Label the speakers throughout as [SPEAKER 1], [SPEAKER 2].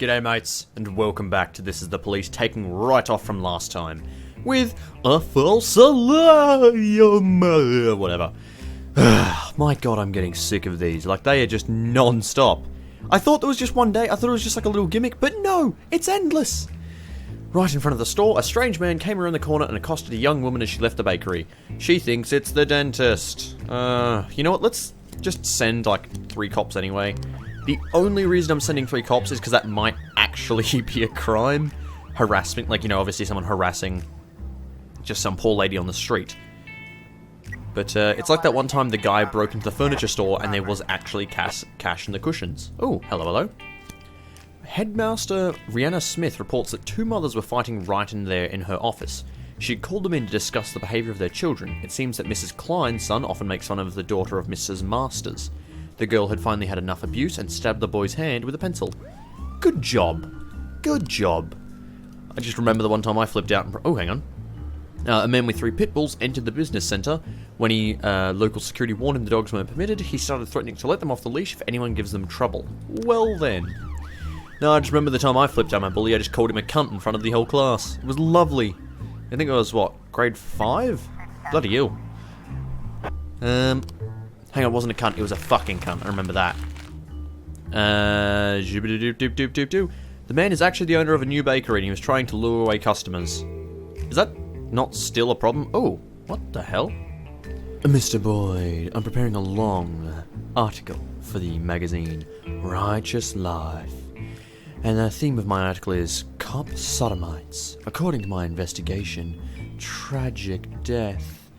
[SPEAKER 1] G'day mates, and welcome back to This Is the Police, taking right off from last time, with a false alarm, whatever. My god, I'm getting sick of these, like they are just non-stop. I thought there was just one day, I thought it was just like a little gimmick, but no, it's endless. Right in front of the store, a strange man came around the corner and accosted a young woman as she left the bakery. She thinks it's the dentist. You know what, let's just send like 3 cops anyway. The only reason I'm sending 3 cops is because that might actually be a crime. Harassment, like, you know, obviously someone harassing just some poor lady on the street. But it's like that one time the guy broke into the furniture store and there was actually cash in the cushions. Oh, hello. Headmaster Rihanna Smith reports that 2 mothers were fighting right in there in her office. She had called them in to discuss the behaviour of their children. It seems that Mrs. Klein's son often makes fun of the daughter of Mrs. Masters. The girl had finally had enough abuse and stabbed the boy's hand with a pencil. Good job. Good job. I just remember the one time I flipped out and... Oh, hang on. A man with 3 pit bulls entered the business centre. When local security warned him the dogs weren't permitted, he started threatening to let them off the leash if anyone gives them trouble. Well then. No, I just remember the time I flipped out my bully, I just called him a cunt in front of the whole class. It was lovely. I think it was, what, grade 5? Bloody hell. Hang on, it wasn't a cunt, it was a fucking cunt, I remember that. The man is actually the owner of a new bakery and he was trying to lure away customers. Is that not still a problem? Oh, what the hell? Mr. Boyd, I'm preparing a long article for the magazine Righteous Life. And the theme of my article is Cop Sodomites. According to my investigation, tragic death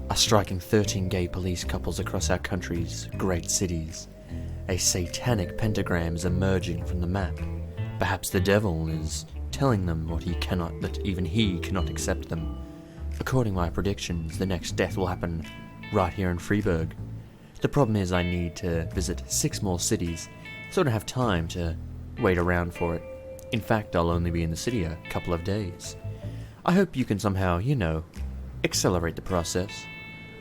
[SPEAKER 1] are striking 13 gay police couples across our country's great cities. A satanic pentagram is emerging from the map. Perhaps the devil is telling them that even he cannot accept them. According to my predictions, the next death will happen right here in Freiburg. The problem is I need to visit 6 more cities, so I don't have time to wait around for it. In fact, I'll only be in the city a couple of days. I hope you can somehow, accelerate the process.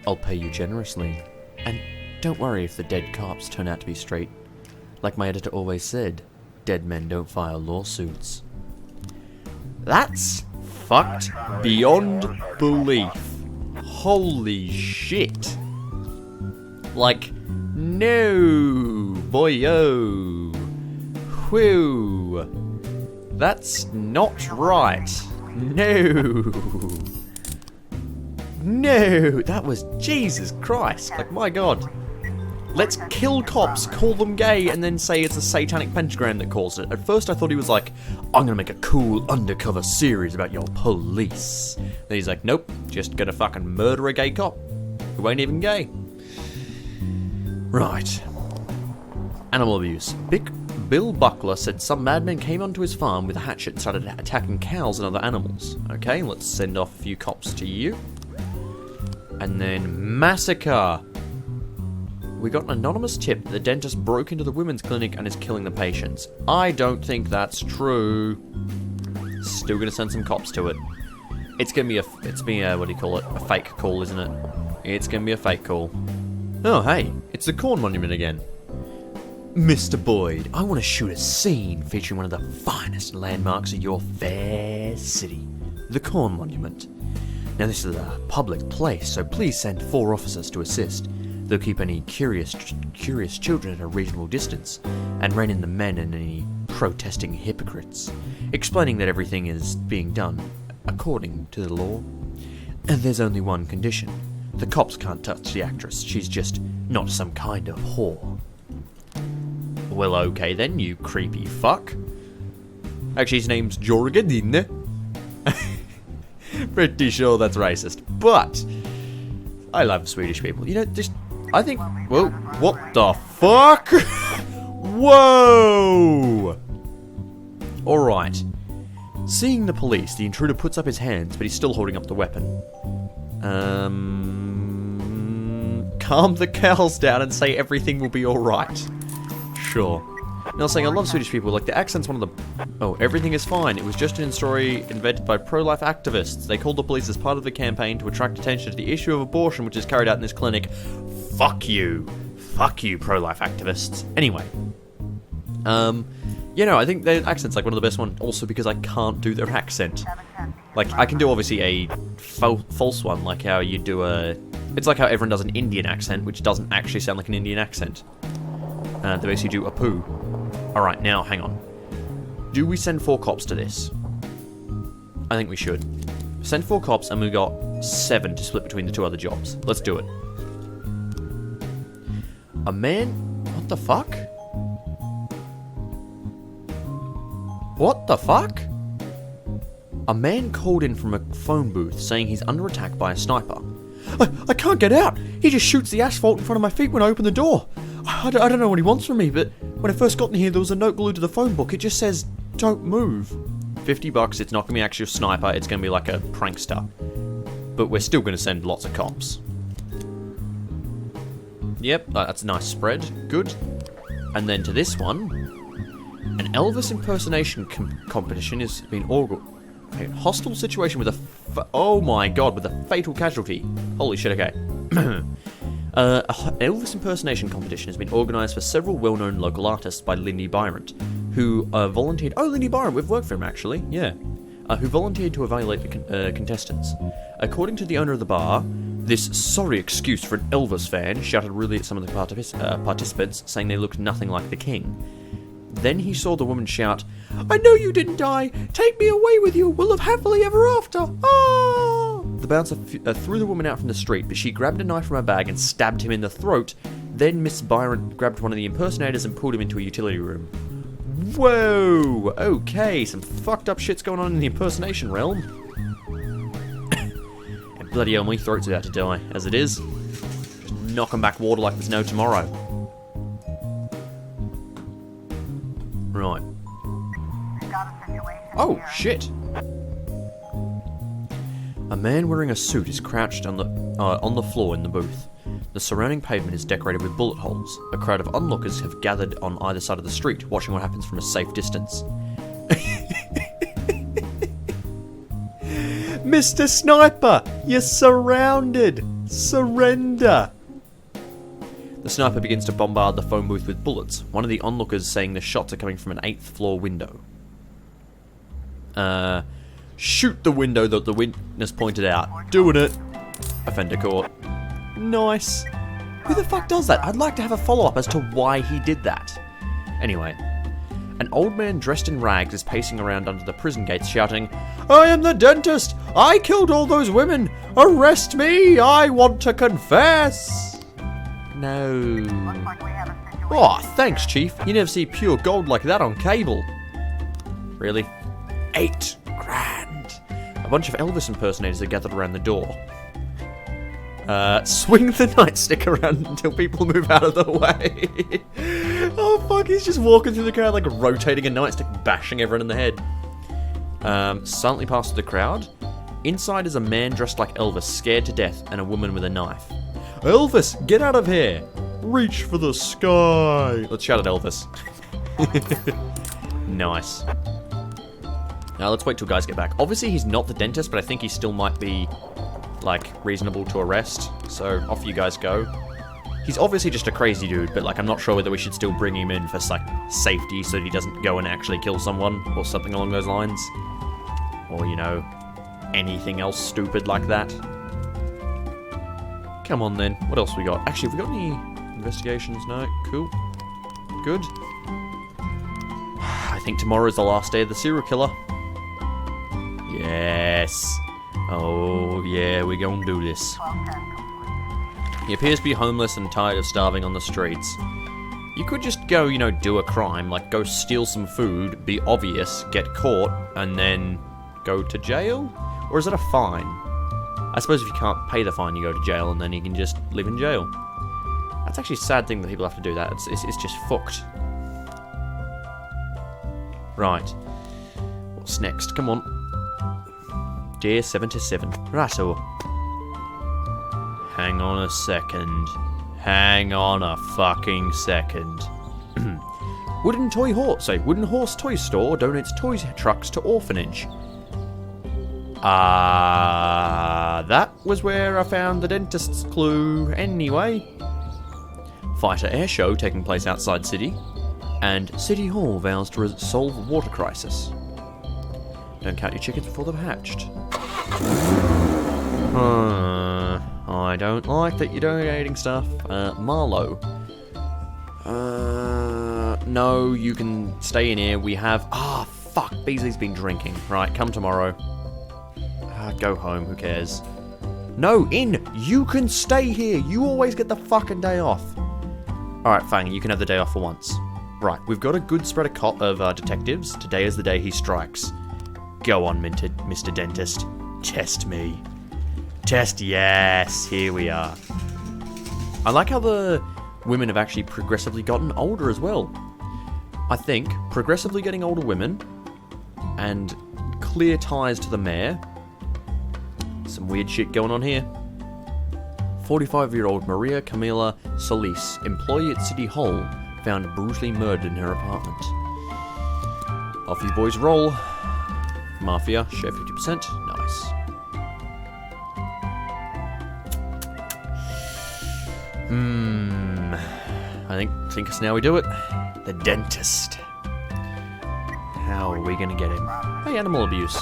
[SPEAKER 1] I'll pay you generously. And don't worry if the dead cops turn out to be straight. Like my editor always said, dead men don't file lawsuits. That's fucked beyond belief. Holy shit. Like, no, boyo. Whew. That's not right. No. No, that was Jesus Christ. Like, my god. Let's kill cops, call them gay, and then say it's a satanic pentagram that caused it. At first I thought he was like, I'm gonna make a cool undercover series about your police. Then he's like, nope, just gonna fucking murder a gay cop who ain't even gay. Right. Animal abuse. Bill Buckler said some madman came onto his farm with a hatchet and started attacking cows and other animals. Okay, let's send off a few cops to you. And then massacre. We got an anonymous tip that the dentist broke into the women's clinic and is killing the patients. I don't think that's true. Still gonna send some cops to it. It's gonna be a what do you call it? A fake call, isn't it? It's gonna be a fake call. Oh, hey, it's the Corn Monument again. Mr. Boyd, I want to shoot a scene featuring one of the finest landmarks of your fair city, the Corn Monument. Now, this is a public place, so please send 4 officers to assist. They'll keep any curious children at a reasonable distance, and rein in the men and any protesting hypocrites, explaining that everything is being done according to the law. And there's only one condition. The cops can't touch the actress. She's just not some kind of whore. Well, okay then, you creepy fuck. Actually, his name's Jorgen, isn't it? Pretty sure that's racist. But I love Swedish people. I think... Whoa, what the fuck? Whoa! Alright. Seeing the police, the intruder puts up his hands, but he's still holding up the weapon. Calm the cows down and say everything will be alright. Sure. Now saying I love Swedish people, like the accent's one of the... Oh, everything is fine. It was just an story invented by pro-life activists. They called the police as part of the campaign to attract attention to the issue of abortion which is carried out in this clinic. Fuck you. Fuck you, pro-life activists. Anyway. You know, I think their accent's like one of the best ones, also because I can't do their accent. Like, I can do obviously a false one, like how you do a... It's like how everyone does an Indian accent, which doesn't actually sound like an Indian accent. They basically do a poo. Alright, now, hang on. Do we send 4 cops to this? I think we should. Send 4 cops, and we got 7 to split between the 2 other jobs. Let's do it. A man... What the fuck? What the fuck? A man called in from a phone booth saying he's under attack by a sniper. I can't get out! He just shoots the asphalt in front of my feet when I open the door! I don't know what he wants from me, but when I first got in here there was a note glued to the phone book. It just says, don't move. $50, it's not going to be actually a sniper, it's going to be like a prankster. But we're still going to send lots of cops. Yep, that's a nice spread. Good. And then to this one. An Elvis impersonation competition has been organized. A hostile situation with a... oh my god, with a fatal casualty. Holy shit, okay. An Elvis impersonation competition has been organised for several well-known local artists by Lindy Byron, who volunteered... Oh, Lindy Byron, we've worked for him actually, yeah. Who volunteered to evaluate the contestants. According to the owner of the bar, this sorry excuse for an Elvis fan shouted rudely at some of the participants, saying they looked nothing like the king. Then he saw the woman shout, I know you didn't die! Take me away with you! We'll live happily ever after! Ah! The bouncer threw the woman out from the street, but she grabbed a knife from her bag and stabbed him in the throat. Then Miss Byron grabbed one of the impersonators and pulled him into a utility room. Whoa! Okay, some fucked up shit's going on in the impersonation realm. And bloody hell, my throat's about to die, as it is. Just knocking back water like there's no tomorrow. Right. Oh, shit! A man wearing a suit is crouched on the floor in the booth. The surrounding pavement is decorated with bullet holes. A crowd of onlookers have gathered on either side of the street, watching what happens from a safe distance. Mr. Sniper, you're surrounded! Surrender! The sniper begins to bombard the phone booth with bullets, one of the onlookers saying the shots are coming from an 8th floor window. Shoot the window that the witness pointed out. Doing it. Offender caught. Nice. Who the fuck does that? I'd like to have a follow-up as to why he did that. Anyway. An old man dressed in rags is pacing around under the prison gates shouting, I am the dentist! I killed all those women! Arrest me! I want to confess! No. Oh, thanks, Chief. You never see pure gold like that on cable. Really? 8 grand. A bunch of Elvis impersonators are gathered around the door. Swing the nightstick around until people move out of the way. Oh fuck, he's just walking through the crowd like rotating a nightstick, bashing everyone in the head. Silently past the crowd. Inside is a man dressed like Elvis, scared to death, and a woman with a knife. Elvis, get out of here! Reach for the sky! Let's shout at Elvis. Nice. Now let's wait till guys get back. Obviously he's not the dentist, but I think he still might be, like, reasonable to arrest. So off you guys go. He's obviously just a crazy dude, but like I'm not sure whether we should still bring him in for like safety so that he doesn't go and actually kill someone or something along those lines. Or, you know, anything else stupid like that. Come on then, what else we got? Actually, have we got any investigations? No? Cool. Good. I think tomorrow is the last day of the serial killer. Yes. Oh, yeah, we're gonna do this. He appears to be homeless and tired of starving on the streets. You could just go, you know, do a crime, like go steal some food, be obvious, get caught, and then go to jail? Or is it a fine? I suppose if you can't pay the fine, you go to jail, and then you can just live in jail. That's actually a sad thing that people have to do that. It's just fucked. Right. What's next? Come on. Dear 77. Righto. Hang on a second. Hang on a fucking second. Wooden horse toy store donates toy trucks to orphanage. That was where I found the dentist's clue anyway. Fighter air show taking place outside city. And City Hall vows to solve water crisis. Don't count your chickens before they're hatched. I don't like that you're donating stuff. Marlowe. No, you can stay in here. We have... fuck. Beasley's been drinking. Right, come tomorrow. Go home. Who cares? No, in! You can stay here. You always get the fucking day off. Alright, fine. You can have the day off for once. Right, we've got a good spread of detectives. Today is the day he strikes. Go on, Mr. Dentist. Test me. Test, yes. Here we are. I like how the women have actually progressively gotten older as well. I think progressively getting older women and clear ties to the mayor. Some weird shit going on here. 45-year-old Maria Camila Solis, employee at City Hall, found brutally murdered in her apartment. Off you boys roll. Mafia, share 50%. Nice. I think it's now we do it. The dentist. How are we gonna get him? Hey, animal abuse.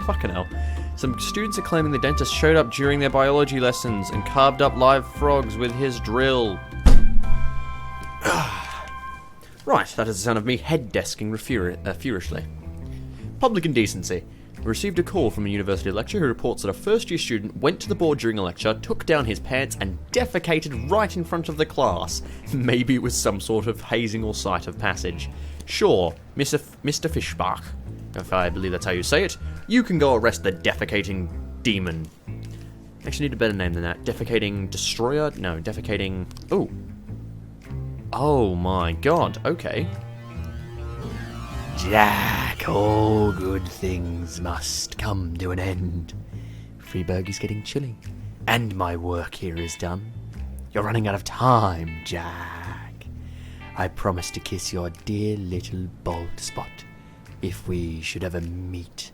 [SPEAKER 1] Fucking hell. Some students are claiming the dentist showed up during their biology lessons and carved up live frogs with his drill. Right, that is the sound of me head-desking furiously. Public indecency. We received a call from a university lecturer who reports that a first-year student went to the board during a lecture, took down his pants, and defecated right in front of the class. Maybe it was some sort of hazing or rite of passage. Sure, Mr. Fischbach, if I believe that's how you say it, you can go arrest the defecating demon. Actually need a better name than that. Defecating destroyer? No, defecating... Oh. Oh my god, okay. Jack, all good things must come to an end. Freeburg is getting chilly, and my work here is done. You're running out of time, Jack. I promise to kiss your dear little bald spot if we should ever meet.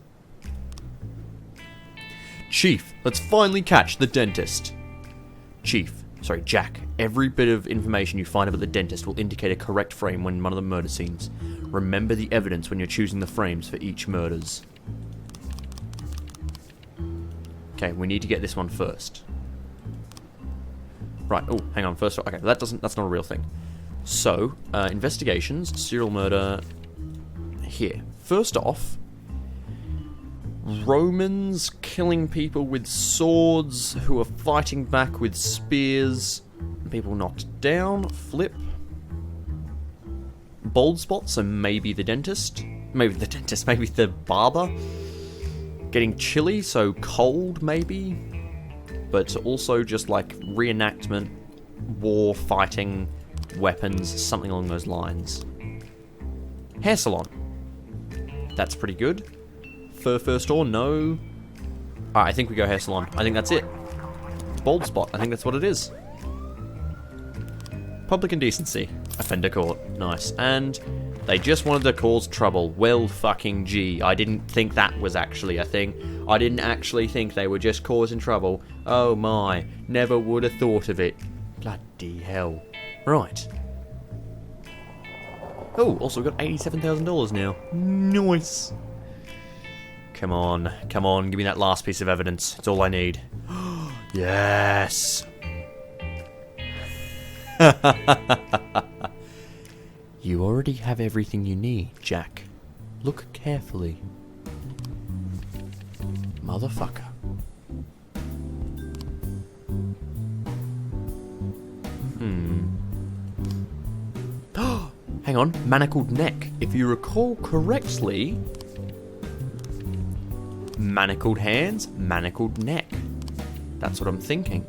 [SPEAKER 1] Chief, let's finally catch the dentist. Jack, every bit of information you find about the dentist will indicate a correct frame when one of the murder scenes. Remember the evidence when you're choosing the frames for each murders. Okay, we need to get this one first. Right, oh, hang on, first, okay, that's not a real thing. So, investigations, serial murder, here. First off, Romans killing people with swords who are fighting back with spears, people knocked down, flip. Bald spot, so maybe the dentist, maybe the barber. Getting chilly, so cold maybe, but also just like reenactment, war, fighting, weapons, something along those lines. Hair salon. That's pretty good. Fur first or no? I think we go hair salon. I think that's it. Bald spot. I think that's what it is. Public indecency. Offender court. Nice. And they just wanted to cause trouble. Well fucking gee. I didn't think that was actually a thing. I didn't actually think they were just causing trouble. Oh my. Never would have thought of it. Bloody hell. Right. Oh, also we've got $87,000 now. Nice. Come on, give me that last piece of evidence. It's all I need. Yes! You already have everything you need, Jack. Look carefully. Motherfucker. Hang on, manacled neck. If you recall correctly... manacled hands, manacled neck. That's what I'm thinking.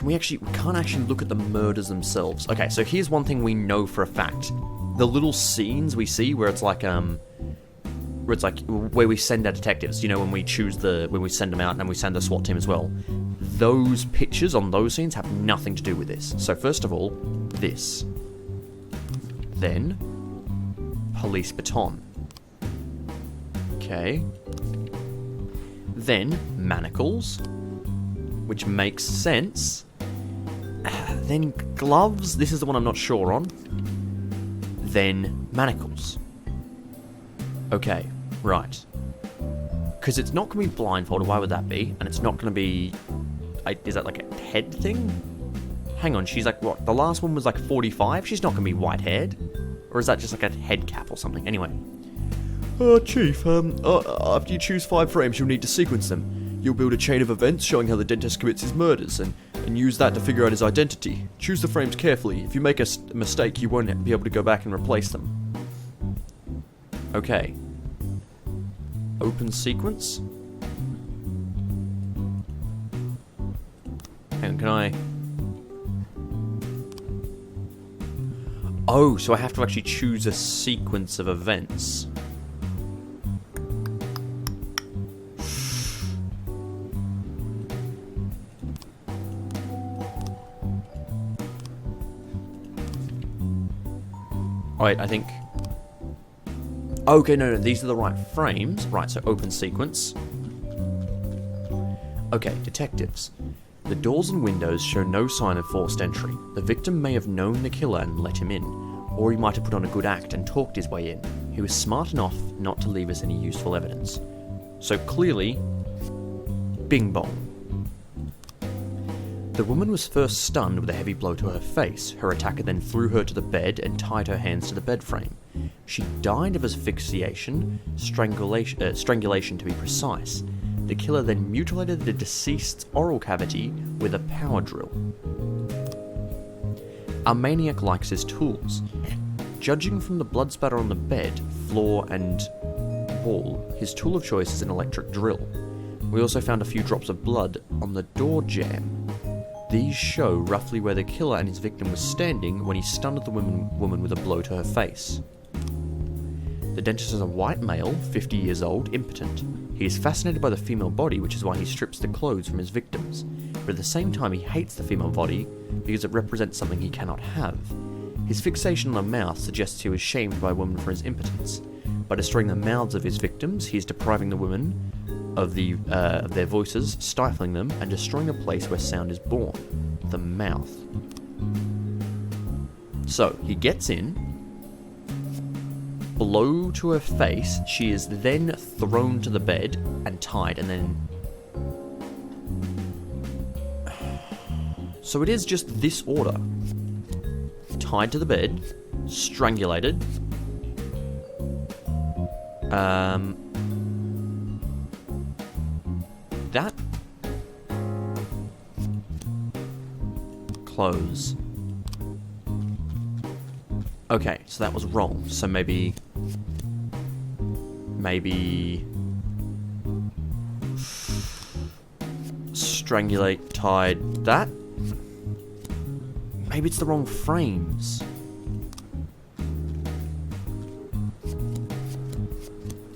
[SPEAKER 1] We can't actually look at the murders themselves. Okay, so here's one thing we know for a fact. The little scenes we see where it's like, where we send our detectives, you know, when we send them out and then we send the SWAT team as well. Those pictures on those scenes have nothing to do with this. So first of all, this. Then, police baton. Okay. Then, manacles. Which makes sense. then gloves, this is the one I'm not sure on, then manacles. Okay, right. Because it's not going to be blindfolded, why would that be? And it's not going to be... is that like a head thing? Hang on, she's like, what? The last one was like 45? She's not going to be white-haired? Or is that just like a head cap or something? Anyway. Chief, after you choose 5 frames, you'll need to sequence them. You'll build a chain of events showing how the dentist commits his murders, and use that to figure out his identity. Choose the frames carefully. If you make a mistake, you won't be able to go back and replace them. Okay. Open sequence? Hang on, can I... Oh, so I have to actually choose a sequence of events. Alright, I think... Okay, no, these are the right frames. Right, so open sequence. Okay, detectives. The doors and windows show no sign of forced entry. The victim may have known the killer and let him in, or he might have put on a good act and talked his way in. He was smart enough not to leave us any useful evidence. So clearly, bing bong. The woman was first stunned with a heavy blow to her face. Her attacker then threw her to the bed and tied her hands to the bed frame. She died of asphyxiation, strangulation to be precise. The killer then mutilated the deceased's oral cavity with a power drill. Our maniac likes his tools. Judging from the blood spatter on the bed, floor, and wall, his tool of choice is an electric drill. We also found a few drops of blood on the door jamb. These show roughly where the killer and his victim was standing when he stunned the woman with a blow to her face. The dentist is a white male, 50 years old, impotent. He is fascinated by the female body, which is why he strips the clothes from his victims. But at the same time, he hates the female body because it represents something he cannot have. His fixation on the mouth suggests he was shamed by a woman for his impotence. By destroying the mouths of his victims, he is depriving the women of their voices, stifling them, and destroying the place where sound is born, the mouth. So, he gets in, blow to her face, she is then thrown to the bed and tied, and then... So it is just this order. Tied to the bed, strangulated, that close. Okay, so that was wrong. So maybe strangulate, tied, that? Maybe it's the wrong frames.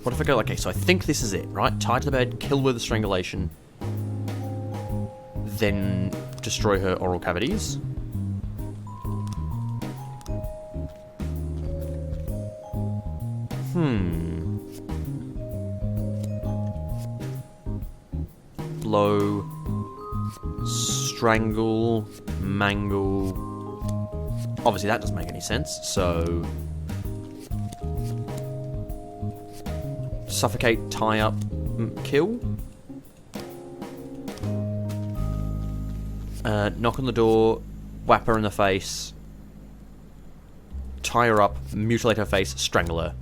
[SPEAKER 1] What if I go, okay, so I think this is it, right? Tied to the bed, kill with a strangulation, then destroy her oral cavities. Blow, strangle, mangle. Obviously that doesn't make any sense, so... Suffocate, tie up, kill. Knock on the door, whap her in the face, tie her up, mutilate her face, strangle her.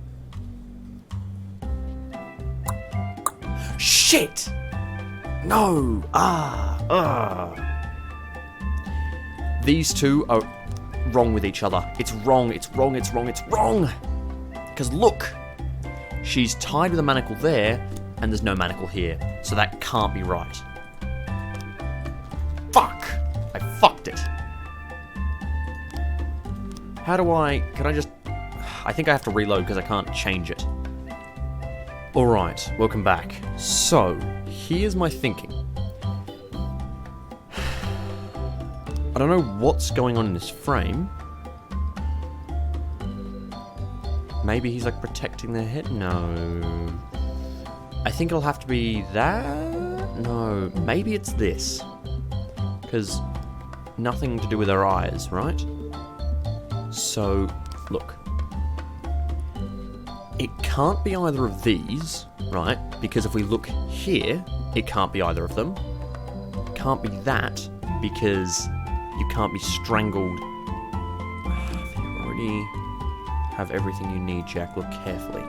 [SPEAKER 1] Shit! No! These two are wrong with each other. It's wrong, it's wrong, it's wrong, it's wrong! Because look! She's tied with a manacle there, and there's no manacle here. So that can't be right. Fuck! I fucked it. How do I... Can I just... I think I have to reload because I can't change it. Alright, welcome back. So, here's my thinking. I don't know what's going on in this frame. Maybe he's like protecting their head? No. I think it'll have to be that? No. Maybe it's this. Because nothing to do with her eyes, right? So, look. It can't be either of these, right? Because if we look here, it can't be either of them. Can't be that, because you can't be strangled. You already have everything you need, Jack. Look carefully.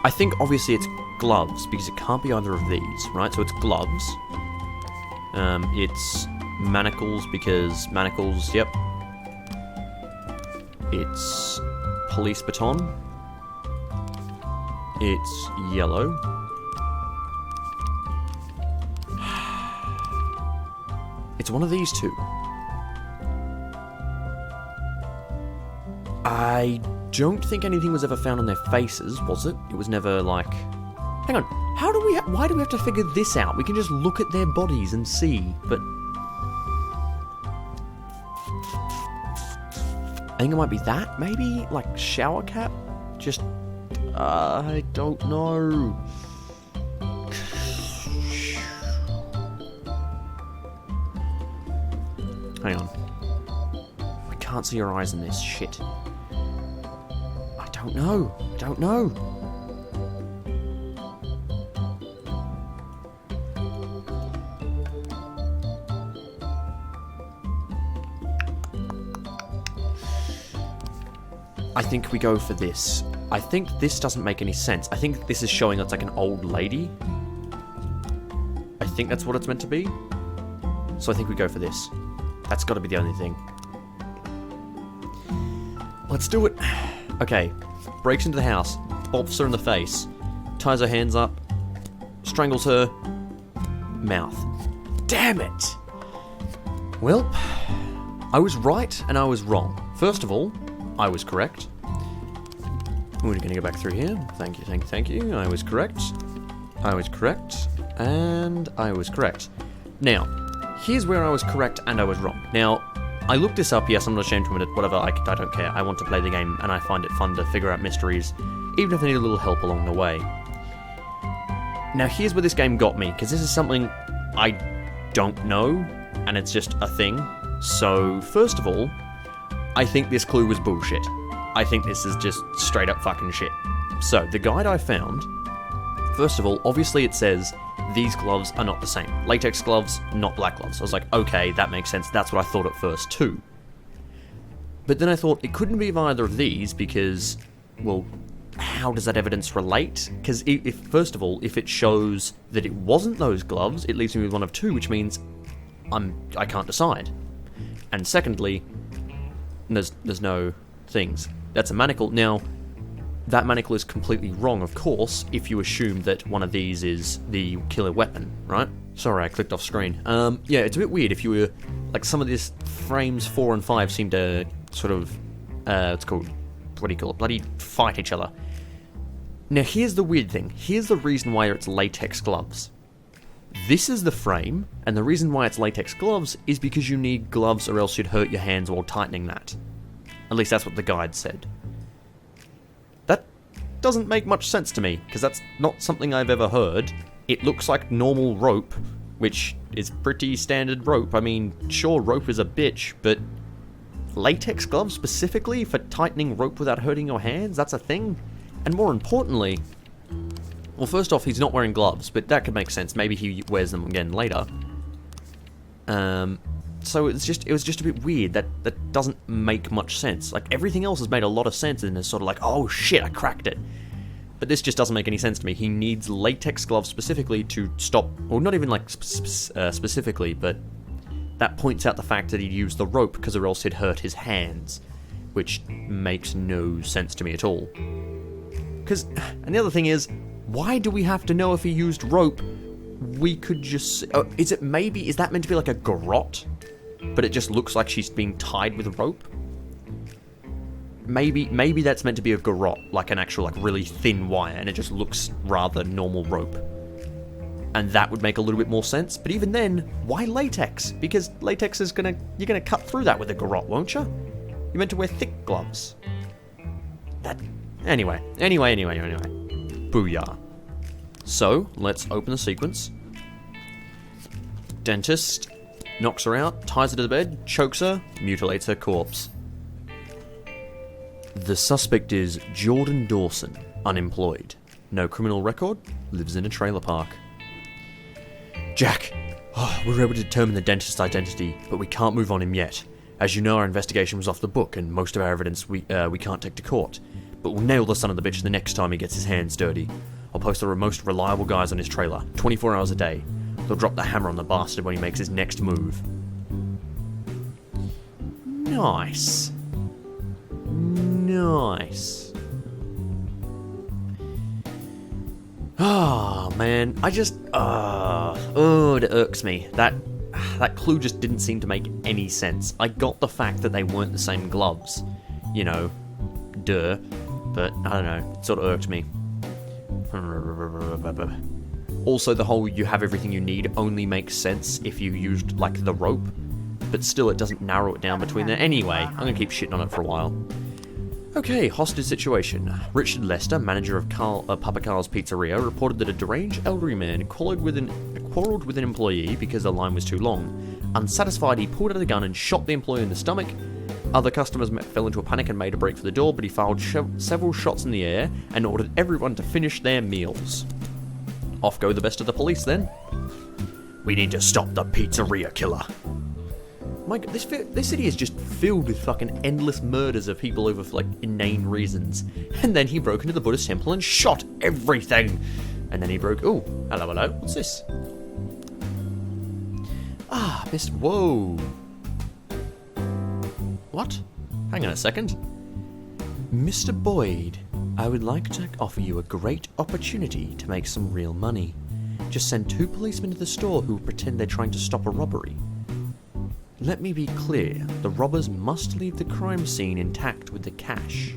[SPEAKER 1] I think obviously it's gloves, because it can't be either of these, right? So it's gloves. It's manacles, because manacles, yep. It's police baton. It's yellow. It's one of these two. I don't think anything was ever found on their faces, was it? It was never like... Hang on, why do we have to figure this out? We can just look at their bodies and see, but... I think it might be that, maybe? Like, shower cap? Just... I don't know. Hang on. I can't see your eyes in this shit. I don't know. I think we go for this. I think this doesn't make any sense. I think this is showing us like an old lady. I think that's what it's meant to be. So I think we go for this. That's got to be the only thing. Let's do it. Okay. Breaks into the house. Bops her in the face. Ties her hands up. Strangles her. Mouth. Damn it! Well, I was right and I was wrong. First of all, I was correct. We're going to go back through here. Thank you. I was correct. And I was correct. Now, here's where I was correct and I was wrong. Now, I looked this up. Yes, I'm not ashamed to admit it. Whatever, I don't care. I want to play the game and I find it fun to figure out mysteries, even if I need a little help along the way. Now, here's where this game got me, because this is something I don't know, and it's just a thing. So, first of all, I think this clue was bullshit. I think this is just straight up fucking shit. So, the guide I found, first of all, obviously it says these gloves are not the same. Latex gloves, not black gloves. I was like, okay, that makes sense. That's what I thought at first too. But then I thought it couldn't be either of these because, well, how does that evidence relate? Because if first of all, if it shows that it wasn't those gloves, it leaves me with one of two, which means I can't decide. And secondly, there's no things. That's a manacle. Now, that manacle is completely wrong, of course, if you assume that one of these is the killer weapon, right? Sorry, I clicked off screen. Yeah, it's a bit weird if you were... Like, some of these frames 4 and 5 seem to sort of... it's called... What do you call it? Bloody fight each other. Now, here's the weird thing. Here's the reason why it's latex gloves. This is the frame, and the reason why it's latex gloves is because you need gloves or else you'd hurt your hands while tightening that. At least that's what the guide said. That doesn't make much sense to me, because that's not something I've ever heard. It looks like normal rope, which is pretty standard rope. I mean, sure, rope is a bitch, but latex gloves specifically for tightening rope without hurting your hands? That's a thing? And more importantly... Well, first off, he's not wearing gloves, but that could make sense. Maybe he wears them again later. So it was just a bit weird. That doesn't make much sense. Like, everything else has made a lot of sense and is sort of like, oh shit, I cracked it. But this just doesn't make any sense to me. He needs latex gloves specifically to stop, or not even like specifically, but that points out the fact that he'd used the rope because or else he'd hurt his hands, which makes no sense to me at all. And the other thing is, why do we have to know if he used rope? We could just... is that meant to be like a garrote? But it just looks like she's being tied with rope? Maybe that's meant to be a garrote, like an actual, like, really thin wire, and it just looks rather normal rope. And that would make a little bit more sense. But even then, why latex? Because latex is you're gonna cut through that with a garrote, won't you? You're meant to wear thick gloves. Anyway. Booyah. So, let's open the sequence. Dentist knocks her out, ties her to the bed, chokes her, mutilates her corpse. The suspect is Jordan Dawson, unemployed. No criminal record, lives in a trailer park. Jack, we were able to determine the dentist's identity, but we can't move on him yet. As you know, our investigation was off the book, and most of our evidence we can't take to court. But we'll nail the son of the bitch the next time he gets his hands dirty. I'll post the most reliable guys on his trailer, 24 hours a day. They'll drop the hammer on the bastard when he makes his next move. Nice. Oh, man. It irks me. That clue just didn't seem to make any sense. I got the fact that they weren't the same gloves. You know, duh. But, I don't know, it sort of irked me. Also, the whole you have everything you need only makes sense if you used, like, the rope. But still, it doesn't narrow it down between them. Anyway, I'm gonna keep shitting on it for a while. Okay, hostage situation. Richard Lester, manager of Papa Carl's Pizzeria, reported that a deranged elderly man quarrelled with an employee because the line was too long. Unsatisfied, he pulled out a gun and shot the employee in the stomach. Other customers fell into a panic and made a break for the door, but he fired several shots in the air and ordered everyone to finish their meals. Off go the best of the police then. We need to stop the pizzeria killer. My God, this city is just filled with fucking endless murders of people over like inane reasons. And then he broke into the Buddhist temple and shot everything. And then he broke. Oh, hello. What's this? Whoa. What? Hang on a second. Mr. Boyd, I would like to offer you a great opportunity to make some real money. Just send 2 policemen to the store who will pretend they're trying to stop a robbery. Let me be clear, the robbers must leave the crime scene intact with the cash.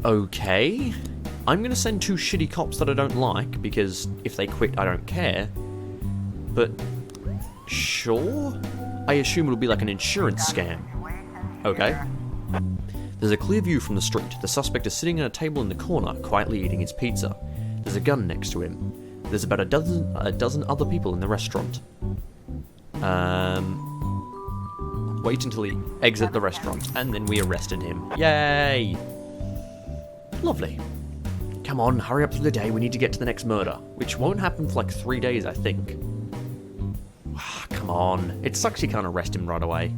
[SPEAKER 1] Okay. I'm gonna send 2 shitty cops that I don't like, because if they quit, I don't care. But, sure? I assume it'll be like an insurance scam. Okay. There's a clear view from the street. The suspect is sitting at a table in the corner, quietly eating his pizza. There's a gun next to him. There's about a dozen other people in the restaurant. Wait until he exits the restaurant, and then we arrested him. Yay! Lovely. Come on, hurry up through the day, we need to get to the next murder, which won't happen for like 3 days, I think. Come on, it sucks you can't arrest him right away.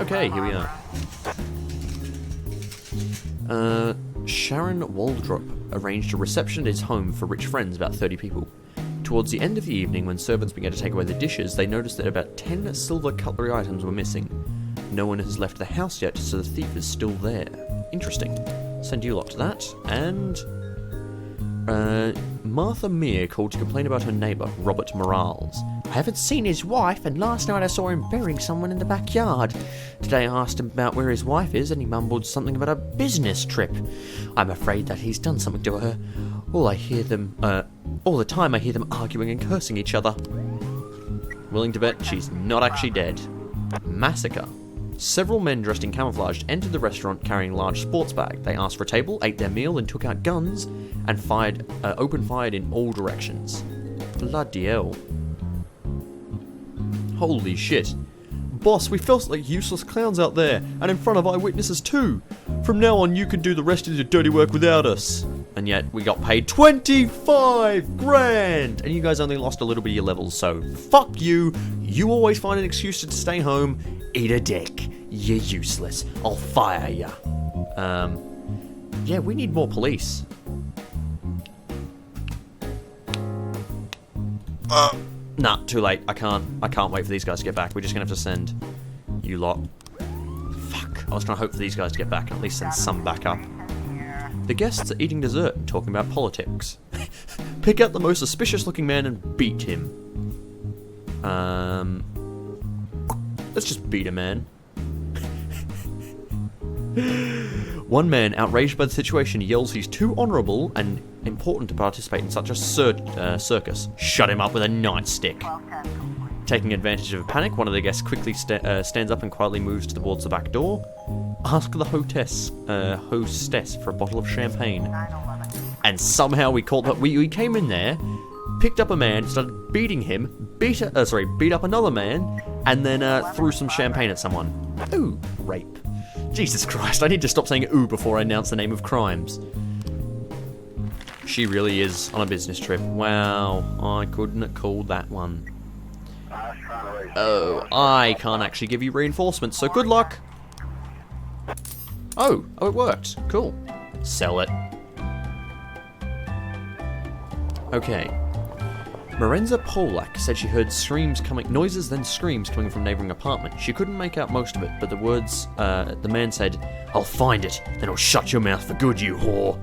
[SPEAKER 1] Okay, here we are. Sharon Waldrop arranged a reception at his home for rich friends, about 30 people. Towards the end of the evening, when servants began to take away the dishes, they noticed that about 10 silver cutlery items were missing. No one has left the house yet, so the thief is still there. Interesting. Send you lot to that. And Martha Meir called to complain about her neighbour, Robert Morales. I haven't seen his wife, and last night I saw him burying someone in the backyard. Today I asked him about where his wife is, and he mumbled something about a business trip. I'm afraid that he's done something to her. All the time I hear them arguing and cursing each other. Willing to bet she's not actually dead. Massacre. Several men dressed in camouflage entered the restaurant carrying a large sports bag. They asked for a table, ate their meal, and took out guns and opened fire in all directions. Bloody hell. Holy shit. Boss, we felt like useless clowns out there, and in front of eyewitnesses too. From now on, you can do the rest of the dirty work without us. And yet, we got paid 25 grand! And you guys only lost a little bit of your levels, so fuck you. You always find an excuse to stay home. Eat a dick. You're useless. I'll fire ya. Yeah, we need more police. Nah, too late. I can't wait for these guys to get back. We're just gonna have to send you lot. Fuck. I was trying to hope for these guys to get back and at least send some back up. The guests are eating dessert and talking about politics. Pick out the most suspicious looking man and beat him. Let's just beat a man. One man, outraged by the situation, yells he's too honourable and important to participate in such a circus. Shut him up with a nightstick. Taking advantage of a panic, one of the guests quickly stands up and quietly moves towards the back door. Ask the hostess for a bottle of champagne. And somehow we came in there, picked up a man, started beating him, beat up another man, and then threw some champagne at someone. Ooh, rape. Jesus Christ, I need to stop saying ooh before I announce the name of crimes. She really is on a business trip. Wow, I couldn't have called that one. Oh, I can't actually give you reinforcements, so good luck. Oh, it worked. Cool. Sell it. Okay. Marenza Polak said she heard noises then screams coming from a neighbouring apartment. She couldn't make out most of it, but the words, the man said, "I'll find it, then I'll shut your mouth for good, you whore."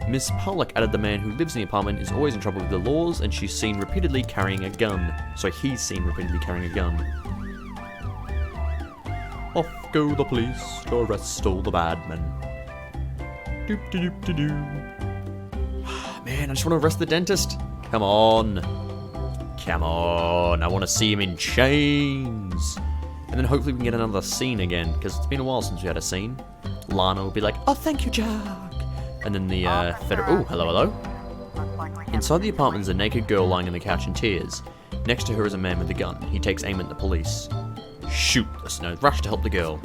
[SPEAKER 1] Miss Polak added the man who lives in the apartment is always in trouble with the laws, and she's seen repeatedly carrying a gun. So he's seen repeatedly carrying a gun. Off go the police to arrest all the bad men. Doop-de-doop-de-doo. Man, I just want to arrest the dentist. Come on. Come on. I want to see him in chains. And then hopefully we can get another scene again, because it's been a while since we had a scene. Lana will be like, "Oh, thank you, Jack." And then the oh, hello. Inside the apartment is a naked girl lying on the couch in tears. Next to her is a man with a gun. He takes aim at the police. Shoot! The snow rush to help the girl.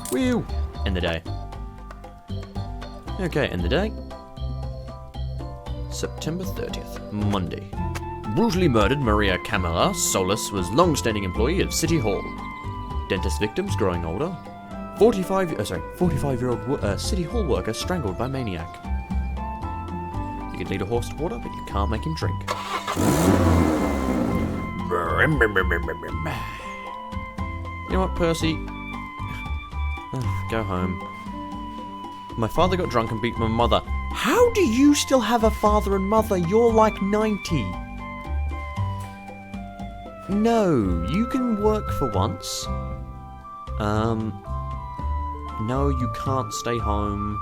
[SPEAKER 1] Whew! End the day. Okay, end the day. September 30th, Monday. Brutally murdered Maria Camilla Solis was long-standing employee of City Hall. Dentist victims growing older. 45-year-old City Hall worker strangled by maniac. You can lead a horse to water, but you can't make him drink. You know what, Percy? Go home. My father got drunk and beat my mother. How do you still have a father and mother? You're like 90. No, you can work for once. No, you can't stay home.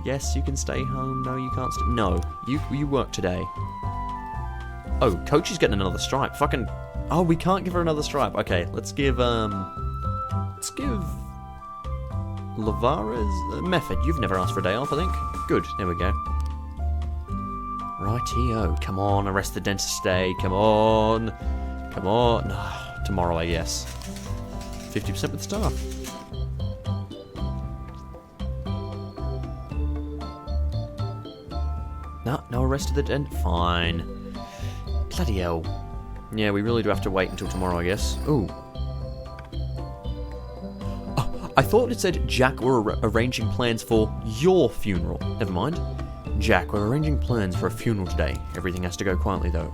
[SPEAKER 1] Yes, you can stay home. No, you can't stay. No, you work today. Oh, Coach is getting another stripe. Fucking. Oh, we can't give her another stripe. Okay, let's give Lavara's Method. You've never asked for a day off, I think. Good. There we go. Righty-o. Come on, arrest the dentist today. Come on. Come on. Tomorrow, I guess. 50% with staff. No arrest of the dent. Fine. Bloody hell. Yeah, we really do have to wait until tomorrow, I guess. Ooh. Oh, I thought it said Jack were arranging plans for your funeral. Never mind. Jack, we're arranging plans for a funeral today. Everything has to go quietly, though.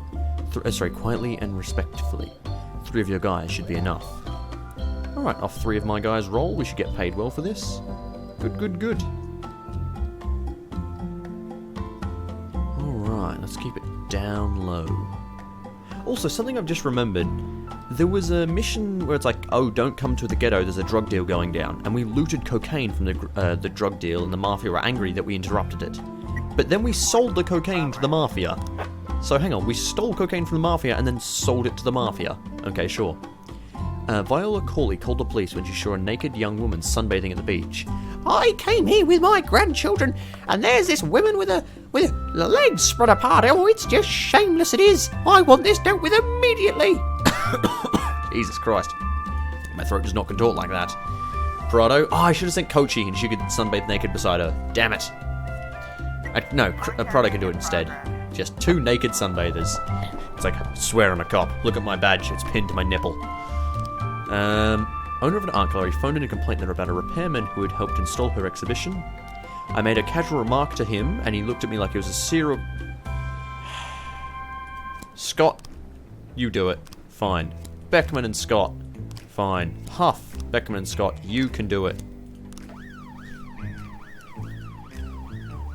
[SPEAKER 1] Quietly and respectfully. 3 of your guys should be enough. Alright, off 3 of my guys roll. We should get paid well for this. Good. Alright, let's keep it down low. Also, something I've just remembered. There was a mission where it's like, oh, don't come to the ghetto, there's a drug deal going down. And we looted cocaine from the drug deal, and the Mafia were angry that we interrupted it. But then we sold the cocaine to the Mafia. So hang on, we stole cocaine from the Mafia and then sold it to the Mafia. Okay, sure. Viola Corley called the police when she saw a naked young woman sunbathing at the beach. I came here with my grandchildren, and there's this woman with legs spread apart. Oh, it's just shameless, it is. I want this dealt with immediately. Jesus Christ. My throat does not contort like that. Prado. Oh, I should have sent Kochi and she could sunbathe naked beside her. Damn it. No, Prado can do it instead. Just 2 naked sunbathers. It's like, swear on a cop. Look at my badge, it's pinned to my nipple. Owner of an art gallery phoned in a complaint about a repairman who had helped install her exhibition. I made a casual remark to him, and he looked at me like he was a serial... Scott, you do it. Fine. Beckman and Scott. Fine. Huff, Beckman and Scott, you can do it.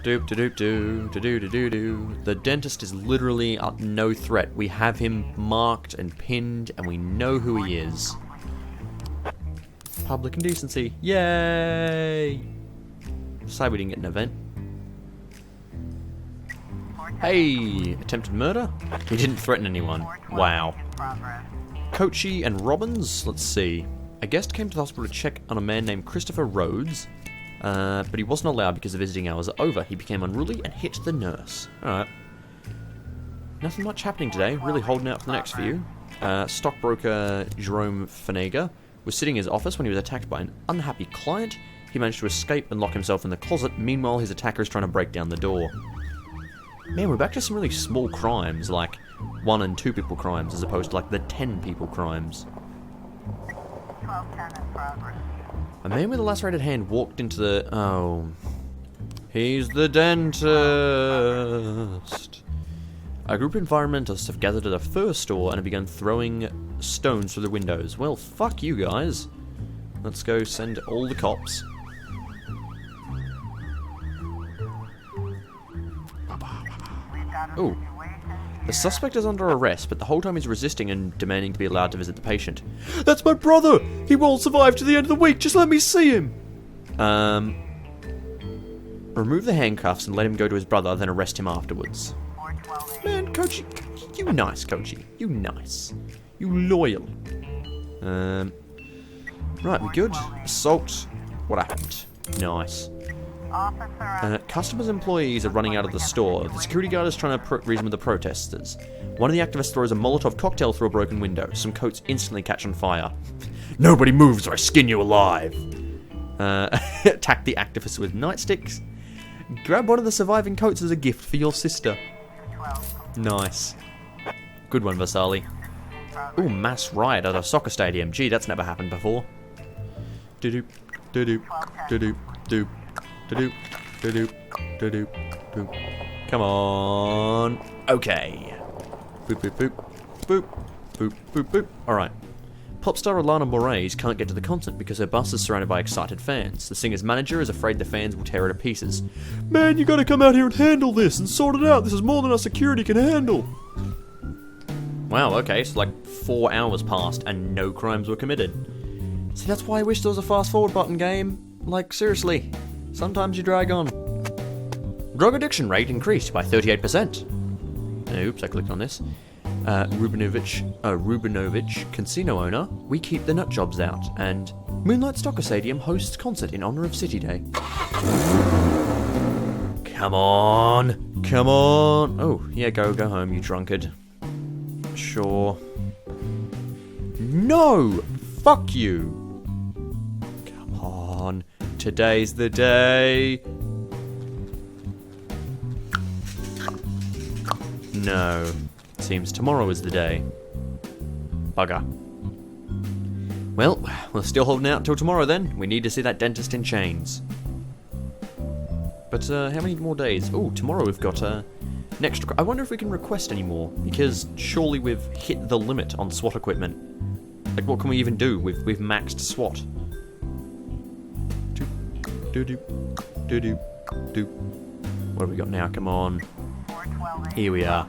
[SPEAKER 1] Doop-de-doop-doo, the dentist is literally no threat. We have him marked and pinned, and we know who he is. public indecency. Yay! Sorry we didn't get an event. Hey! Attempted murder? He didn't threaten anyone. Wow. Coachy and Robbins? Let's see. A guest came to the hospital to check on a man named Christopher Rhodes, but he wasn't allowed because the visiting hours are over. He became unruly and hit the nurse. Alright. Nothing much happening today. Really holding out for the next few. Stockbroker Jerome Finega was sitting in his office when he was attacked by an unhappy client. He managed to escape and lock himself in the closet. Meanwhile, his attacker is trying to break down the door. Man, we're back to some really small crimes, like 1 and 2 people crimes, as opposed to like the 10 people crimes. A man with a lacerated hand walked into the... Oh. He's the dentist. A group of environmentalists have gathered at a fur store and have begun throwing stones through the windows. Well, fuck you guys. Let's go send all the cops. Ooh. The suspect is under arrest, but the whole time he's resisting and demanding to be allowed to visit the patient. That's my brother! He won't survive to the end of the week, just let me see him! Remove the handcuffs and let him go to his brother, then arrest him afterwards. Man, Coachy, you nice, Coachy. You nice. You loyal. Right, we good? Assault. What happened? Nice. Customers and employees are running out of the store. The security guard is trying to reason with the protesters. One of the activists throws a Molotov cocktail through a broken window. Some coats instantly catch on fire. Nobody moves or I skin you alive. Attack the activists with nightsticks. Grab one of the surviving coats as a gift for your sister. Nice. Good one, Vasali. Ooh, mass riot at a soccer stadium. Gee, that's never happened before. Do-do, do-do, do-do, do. Do-do, do-do, do-do, do. Come on. Okay. Boop, boop, boop. Boop, boop, boop, boop. Alright. Pop star Alana Moraes can't get to the concert because her bus is surrounded by excited fans. The singer's manager is afraid the fans will tear her to pieces. Man, you gotta come out here and handle this and sort it out. This is more than our security can handle. Wow, okay, so like 4 hours passed and no crimes were committed. See, that's why I wish there was a fast forward button game. Like, seriously. Sometimes you drag on. Drug addiction rate increased by 38%. Oops, I clicked on this. Rubinovich, casino owner, we keep the nut jobs out. And Moonlight Soccer Stadium hosts concert in honor of City Day. Come on. Come on. Oh, yeah, go home, you drunkard. Sure. No! Fuck you! Come on. Today's the day. No. Seems tomorrow is the day. Bugger. Well, we're still holding out until tomorrow then. We need to see that dentist in chains. But how many more days? Oh, tomorrow we've got next. I wonder if we can request any more, because surely we've hit the limit on SWAT equipment. Like, what can we even do? We've maxed SWAT. Do-do, do-do, do. What have we got now? Come on. Here we are.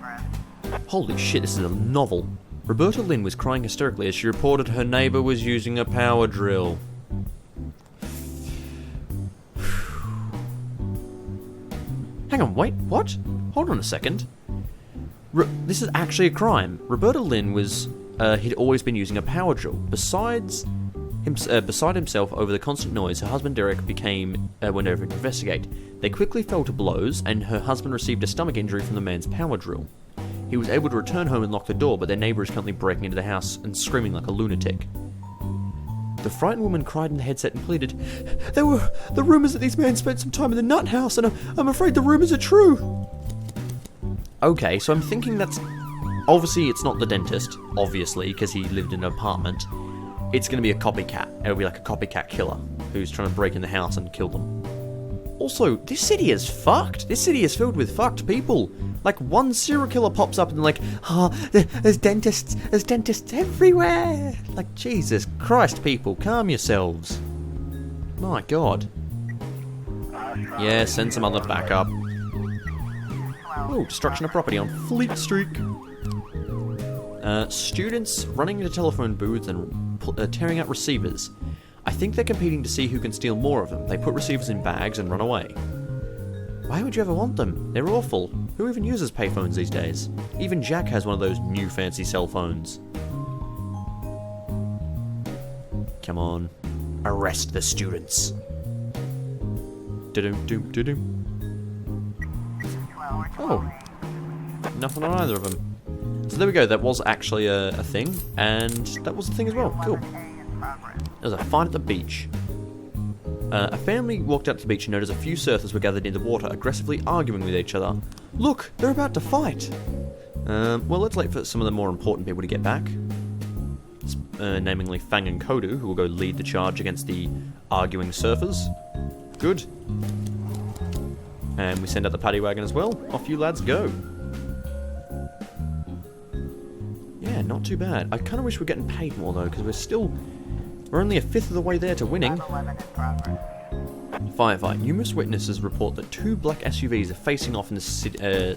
[SPEAKER 1] Holy shit, this is a novel. Roberta Lynn was crying hysterically as she reported her neighbour was using a power drill. Hang on, wait, what? Hold on a second. This is actually a crime. Roberta Lynn was, he'd always been using a power drill. Beside himself over the constant noise, her husband Derek went over to investigate. They quickly fell to blows, and her husband received a stomach injury from the man's power drill. He was able to return home and lock the door, but their neighbour is currently breaking into the house and screaming like a lunatic. The frightened woman cried in the headset and pleaded, "There were the rumours that these men spent some time in the nut house, and I'm afraid the rumours are true." Okay, so I'm thinking that's... Obviously, it's not the dentist, obviously, because he lived in an apartment. It's going to be a copycat. It'll be like a copycat killer who's trying to break in the house and kill them. Also, this city is fucked. This city is filled with fucked people. Like, one serial killer pops up and they're like, "Oh, there's dentists everywhere." Like, Jesus Christ, people, calm yourselves. My God. Yeah, send some other backup. Oh, destruction of property on Fleet Street. Students running into telephone booths and tearing out receivers. I think they're competing to see who can steal more of them. They put receivers in bags and run away. Why would you ever want them? They're awful. Who even uses payphones these days? Even Jack has one of those new fancy cell phones. Come on. Arrest the students. Oh. Nothing on either of them. So there we go, that was actually a thing, and that was a thing as well. Cool. There was a fight at the beach. A family walked out to the beach and noticed a few surfers were gathered near the water, aggressively arguing with each other. Look, they're about to fight! Well, let's wait for some of the more important people to get back. Namely Fang and Kodu, who will go lead the charge against the arguing surfers. Good. And we send out the paddy wagon as well. Off you lads go. Yeah, not too bad. I kind of wish we were getting paid more though, because we're only a fifth of the way there to winning. Firefight. Numerous witnesses report that 2 black SUVs are facing off in the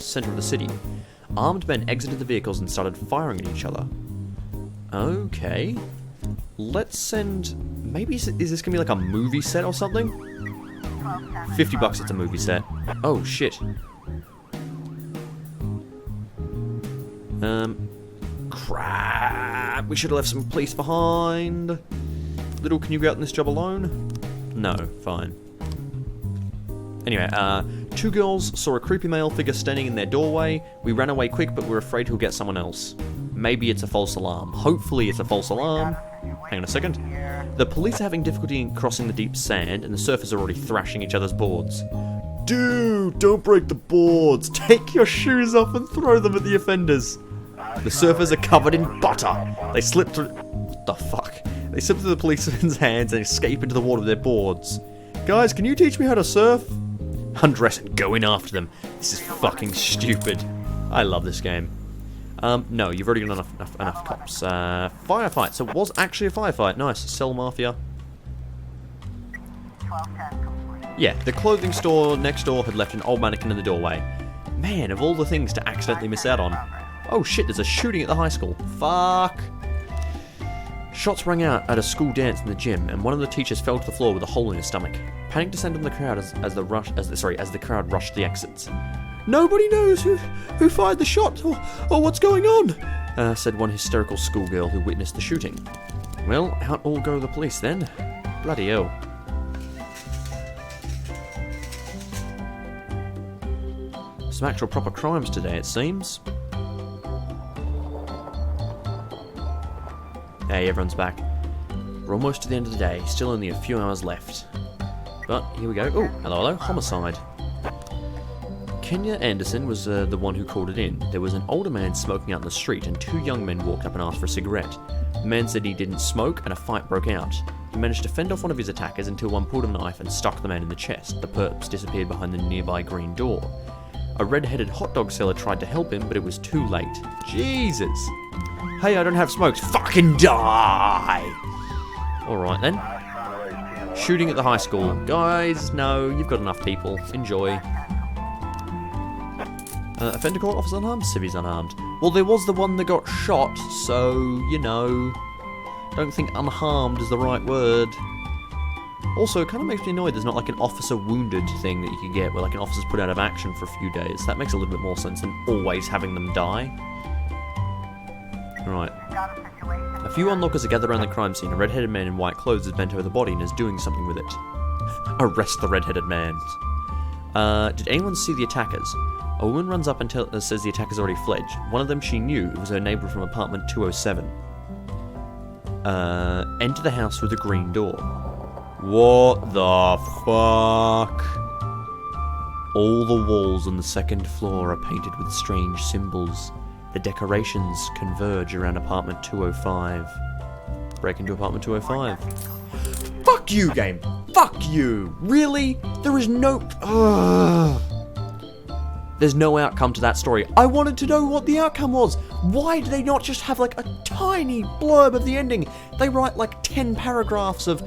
[SPEAKER 1] center of the city. Armed men exited the vehicles and started firing at each other. Okay. Let's send... Maybe... Is this going to be like a movie set or something? $50 it's a movie set. Oh, shit. Crap. We should have left some police behind. Little, can you go out on this job alone? No, fine. Anyway, 2 girls saw a creepy male figure standing in their doorway. We ran away quick, but we're afraid he'll get someone else. Maybe it's a false alarm. Hopefully it's a false alarm. Hang on a second. The police are having difficulty in crossing the deep sand, and the surfers are already thrashing each other's boards. Dude, don't break the boards. Take your shoes off and throw them at the offenders. The surfers are covered in butter. They slip through... What the fuck? They slip through the policeman's hands and escape into the water with their boards. Guys, can you teach me how to surf? Undress and go in after them. This is fucking stupid. I love this game. No, you've already got enough cops. Firefight. So it was actually a firefight. Nice. Cell Mafia. Yeah, the clothing store next door had left an old mannequin in the doorway. Man, of all the things to accidentally miss out on. Oh shit, there's a shooting at the high school. Fuck. Shots rang out at a school dance in the gym, and one of the teachers fell to the floor with a hole in his stomach. Panic descended on the crowd as the crowd rushed the exits. Nobody knows who fired the shot or what's going on, said one hysterical schoolgirl who witnessed the shooting. Well, out all go the police then. Bloody hell. Some actual proper crimes today, it seems. Hey, everyone's back. We're almost to the end of the day, still only a few hours left. But, here we go. Oh, hello, homicide. Kenya Anderson was the one who called it in. There was an older man smoking out in the street, and 2 young men walked up and asked for a cigarette. The man said he didn't smoke, and a fight broke out. He managed to fend off one of his attackers until one pulled a knife and stuck the man in the chest. The perps disappeared behind the nearby green door. A red-headed hot dog seller tried to help him, but it was too late. Jesus. Hey, I don't have smokes. Fucking die! Alright then. Shooting at the high school. Guys, no, you've got enough people. Enjoy. Offender court, officer unarmed, civvies unarmed. Well, there was the one that got shot, so, you know, don't think unharmed is the right word. Also, it kind of makes me annoyed there's not like an officer wounded thing that you can get, where like an officer's put out of action for a few days. That makes a little bit more sense than always having them die. Right. A few onlookers are gathered around the crime scene. A red-headed man in white clothes is bent over the body and is doing something with it. Arrest the red-headed man. Did anyone see the attackers? A woman runs up and says the attackers already fled. One of them she knew. It was her neighbour from apartment 207. Enter the house through the green door. What the fuck? All the walls on the second floor are painted with strange symbols. The decorations converge around apartment 205. Break into apartment 205. Fuck you, game! Fuck you! Really? There is no... There's no outcome to that story. I wanted to know what the outcome was. Why do they not just have like a tiny blurb of the ending? They write like 10 paragraphs of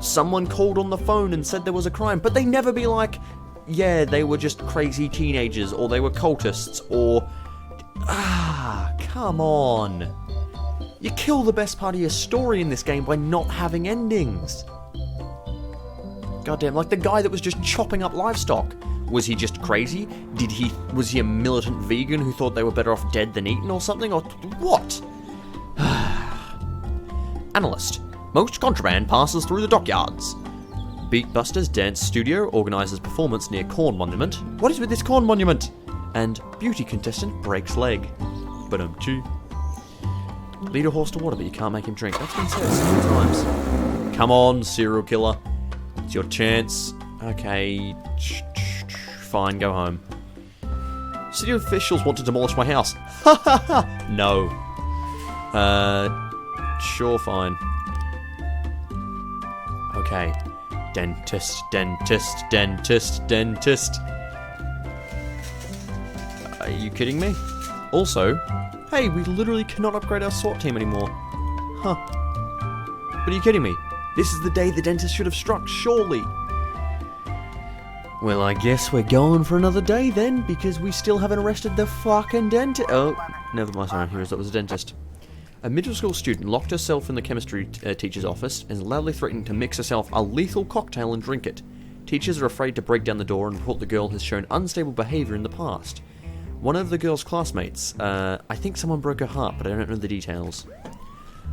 [SPEAKER 1] someone called on the phone and said there was a crime, but they never be like, yeah, they were just crazy teenagers, or they were cultists, or... come on. You kill the best part of your story in this game by not having endings. Goddamn, like the guy that was just chopping up livestock. Was he just crazy? Was he a militant vegan who thought they were better off dead than eaten or something? Or what? Analyst. Most contraband passes through the dockyards. Beatbusters Dance Studio organises performance near Corn Monument. What is with this Corn Monument? And beauty contestant breaks leg. Ba-dum-chee. Lead a horse to water, but you can't make him drink. That's been said several times. Come on, serial killer. It's your chance. Okay. Fine, go home. City officials want to demolish my house. Ha ha ha! No. Sure, fine. Okay. Dentist, dentist, dentist, dentist. Are you kidding me? Also, hey, we literally cannot upgrade our SWAT team anymore. Huh. But are you kidding me? This is the day the dentist should have struck, surely. Well, I guess we're going for another day then, because we still haven't arrested the fucking dentist. Oh, never mind, sorry, that was a dentist. A middle school student locked herself in the chemistry teacher's office and is loudly threatening to mix herself a lethal cocktail and drink it. Teachers are afraid to break down the door and report the girl has shown unstable behaviour in the past. One of the girl's classmates, I think someone broke her heart, but I don't know the details.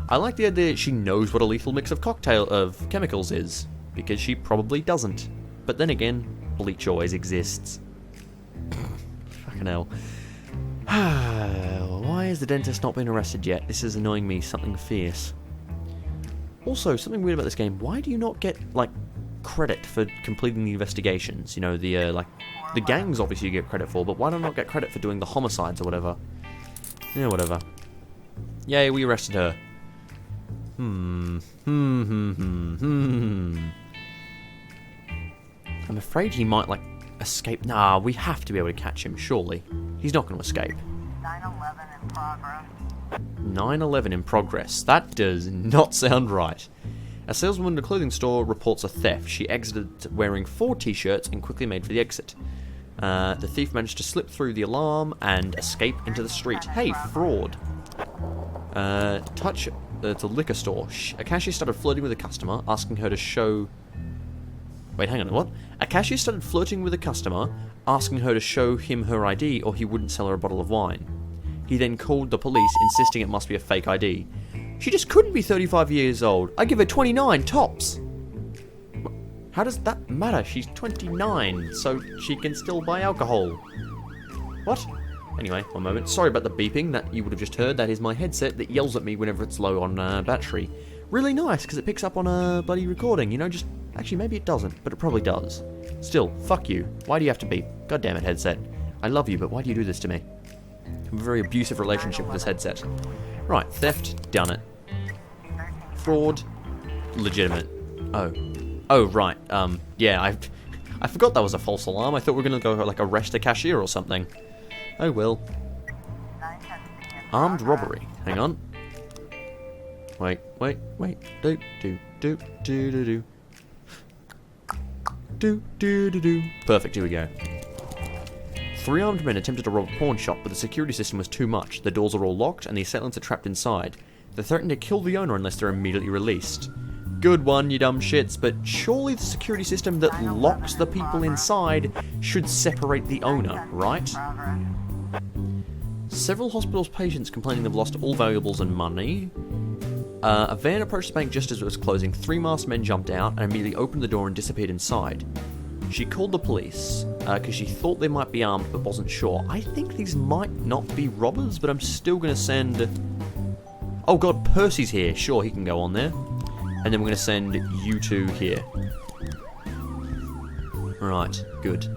[SPEAKER 1] I like the idea that she knows what a lethal mix of chemicals is, because she probably doesn't. But then again, bleach always exists. Fucking hell. Why has the dentist not been arrested yet? This is annoying me, something fierce. Also, something weird about this game, why do you not get, like, credit for completing the investigations? You know, the gangs obviously you get credit for, but why do I not get credit for doing the homicides or whatever? Yeah, whatever. Yay, we arrested her. I'm afraid he might, like, escape. Nah, we have to be able to catch him, surely. He's not going to escape.
[SPEAKER 2] 9/11 in progress.
[SPEAKER 1] 9/11 in progress. That does not sound right. A saleswoman in a clothing store reports a theft. She exited wearing 4 t-shirts and quickly made for the exit. The thief managed to slip through the alarm and escape into the street. Hey, fraud. It's a liquor store. A cashier started flirting with a customer, asking her to show... Wait, hang on, what? A cashier started flirting with a customer, asking her to show him her ID or he wouldn't sell her a bottle of wine. He then called the police, insisting it must be a fake ID. She just couldn't be 35 years old. I give her 29, tops. How does that matter? She's 29, so she can still buy alcohol. What? Anyway, one moment. Sorry about the beeping that you would have just heard. That is my headset that yells at me whenever it's low on battery. Really nice, because it picks up on a bloody recording, you know, just... Actually, maybe it doesn't, but it probably does. Still, fuck you. Why do you have to beep? God damn it, headset. I love you, but why do you do this to me? I have a very abusive relationship with this headset. Right, theft, done it. Fraud, legitimate. Oh, right. Yeah, I forgot that was a false alarm. I thought we were going to go, like, arrest a cashier or something. Oh, well. Armed robbery. Hang on. Wait. Do. Perfect, here we go. 3 armed men attempted to rob a pawn shop, but the security system was too much. The doors are all locked, and the assailants are trapped inside. They threaten to kill the owner unless they're immediately released. Good one, you dumb shits, but surely the security system that locks the people inside should separate the owner, right? Several hospitals' patients complaining they've lost all valuables and money. A van approached the bank just as it was closing. 3 masked men jumped out and immediately opened the door and disappeared inside. She called the police because she thought they might be armed but wasn't sure. I think these might not be robbers, but I'm still going to send... Oh god, Percy's here. Sure, he can go on there. And then we're going to send you 2 here. Right, good.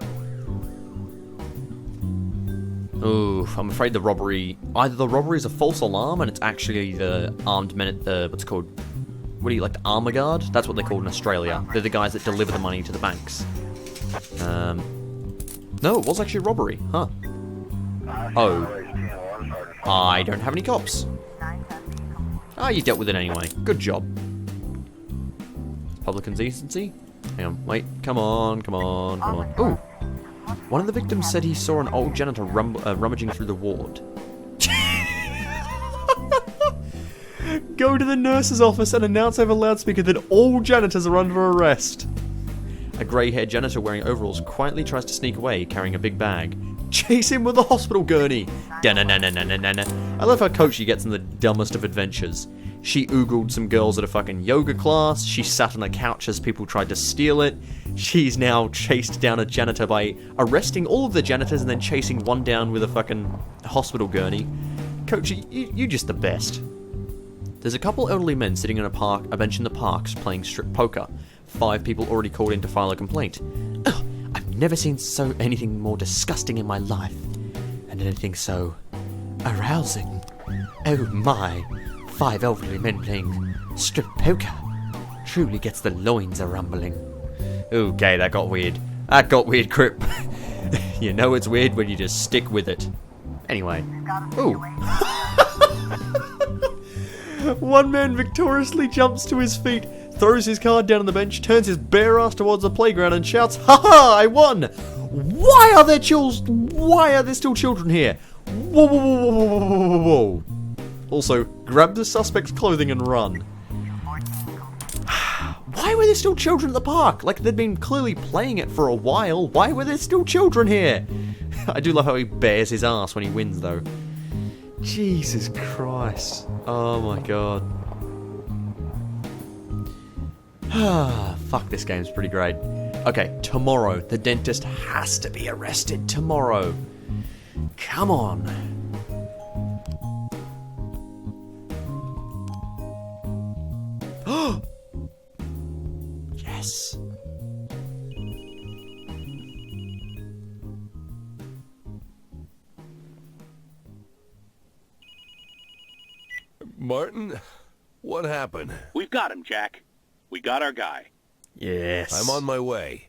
[SPEAKER 1] Oh, I'm afraid the robbery... Either the robbery is a false alarm and it's actually the armed men at the... What's it called? What do you like, the armour guard? That's what they're called in Australia. They're the guys that deliver the money to the banks. No, it was actually a robbery. Huh. Oh. I don't have any cops. Ah, you dealt with it anyway. Good job. Public indecency? Hang on, wait. Come on. Ooh. One of the victims said he saw an old janitor rummaging through the ward. Go to the nurse's office and announce over loudspeaker that all janitors are under arrest. A grey-haired janitor wearing overalls quietly tries to sneak away, carrying a big bag. Chase him with a hospital gurney! I love how Coachy gets in the dumbest of adventures. She oogled some girls at a fucking yoga class, she sat on a couch as people tried to steal it, she's now chased down a janitor by arresting all of the janitors and then chasing one down with a fucking hospital gurney. Coachy, you're just the best. There's a couple elderly men sitting on a bench in the parks playing strip poker. 5 people already called in to file a complaint. Ugh, I've never seen anything more disgusting in my life. And anything so arousing. Oh my, 5 elderly men playing strip poker. Truly gets the loins a-rumbling. Okay, that got weird. That got weird, Crip. You know it's weird when you just stick with it. Anyway. Ooh. One man victoriously jumps to his feet, throws his card down on the bench, turns his bare ass towards the playground and shouts, "Ha-ha! I won! Why are there still children here? Whoa, whoa, whoa, whoa, whoa, whoa, whoa." Also, grab the suspect's clothing and run. Why were there still children at the park? Like, they'd been clearly playing it for a while. Why were there still children here? I do love how he bares his ass when he wins, though. Jesus Christ. Oh my god. Fuck, this game's pretty great. Okay, tomorrow. The dentist has to be arrested tomorrow. Come on. Yes.
[SPEAKER 3] Martin, what happened?
[SPEAKER 4] We've got him, Jack. We got our guy.
[SPEAKER 1] Yes.
[SPEAKER 3] I'm on my way.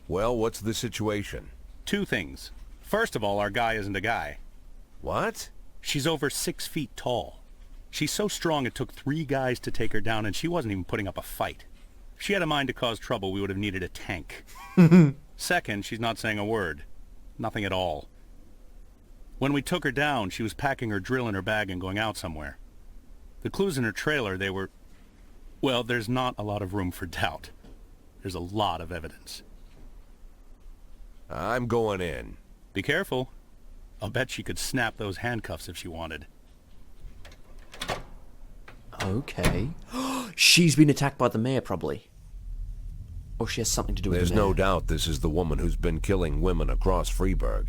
[SPEAKER 3] Well, what's the situation?
[SPEAKER 4] 2 things. First of all, our guy isn't a guy.
[SPEAKER 3] What?
[SPEAKER 4] She's over 6 feet tall. She's so strong it took 3 guys to take her down, and she wasn't even putting up a fight. If she had a mind to cause trouble, we would have needed a tank. Second, she's not saying a word. Nothing at all. When we took her down, she was packing her drill in her bag and going out somewhere. The clues in her trailer, they were... Well, there's not a lot of room for doubt. There's a lot of evidence.
[SPEAKER 3] I'm going in.
[SPEAKER 4] Be careful. I'll bet she could snap those handcuffs if she wanted.
[SPEAKER 1] Okay. She's been attacked by the mayor, probably. Or she has something to do with
[SPEAKER 3] There's
[SPEAKER 1] the mayor.
[SPEAKER 3] no doubt this is the woman who's been killing women across Freeburg.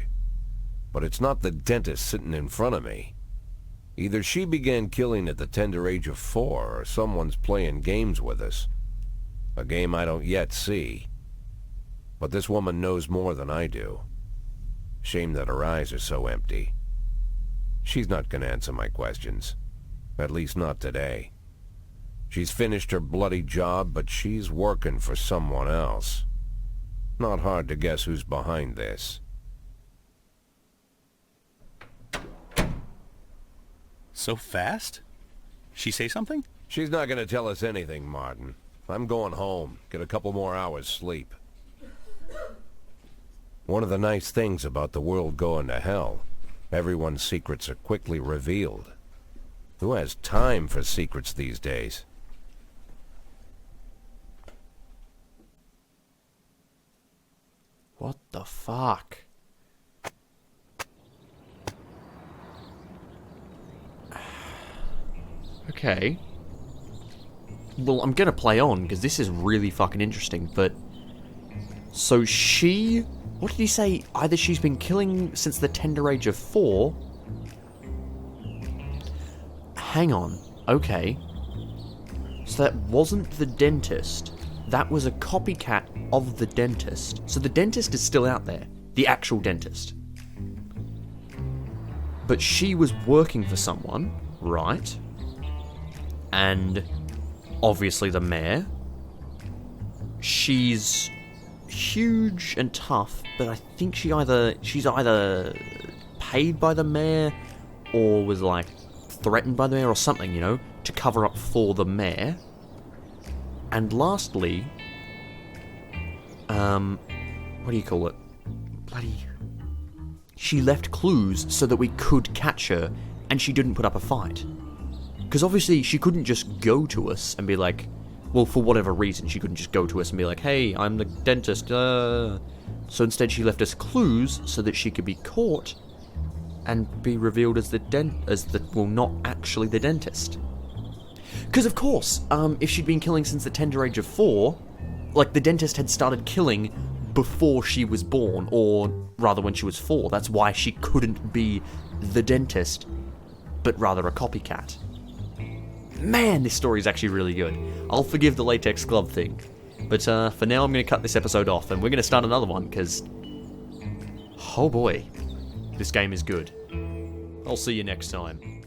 [SPEAKER 3] But it's not the dentist sitting in front of me. Either she began killing at the tender age of 4, or someone's playing games with us. A game I don't yet see. But this woman knows more than I do. Shame that her eyes are so empty. She's not gonna answer my questions. At least not today. She's finished her bloody job, but she's working for someone else. Not hard to guess who's behind this.
[SPEAKER 4] So fast? She say something?
[SPEAKER 3] She's not gonna tell us anything, Martin. I'm going home. Get a couple more hours sleep. One of the nice things about the world going to hell, everyone's secrets are quickly revealed. Who has time for secrets these days?
[SPEAKER 1] What the fuck? Okay. Well, I'm gonna play on, because this is really fucking interesting, but... So she... What did he say? Either she's been killing since the tender age of 4... Hang on. Okay. So that wasn't the dentist. That was a copycat of the dentist. So the dentist is still out there. The actual dentist. But she was working for someone, right? And obviously the mayor. She's huge and tough, but I think she's either paid by the mayor or was like threatened by the mayor or something, you know, to cover up for the mayor. And lastly, what do you call it? She left clues so that we could catch her, and she didn't put up a fight. Because obviously she couldn't just go to us and be like, well, for whatever reason, she couldn't just go to us and be like, hey, I'm the dentist. So instead she left us clues so that she could be caught and be revealed as well, not actually the dentist. Because of course, if she'd been killing since the tender age of 4, like the dentist had started killing before she was born, or rather when she was 4. That's why she couldn't be the dentist, but rather a copycat. Man, this story is actually really good. I'll forgive the latex glove thing. But for now, I'm going to cut this episode off, and we're going to start another one, because... oh boy, this game is good. I'll see you next time.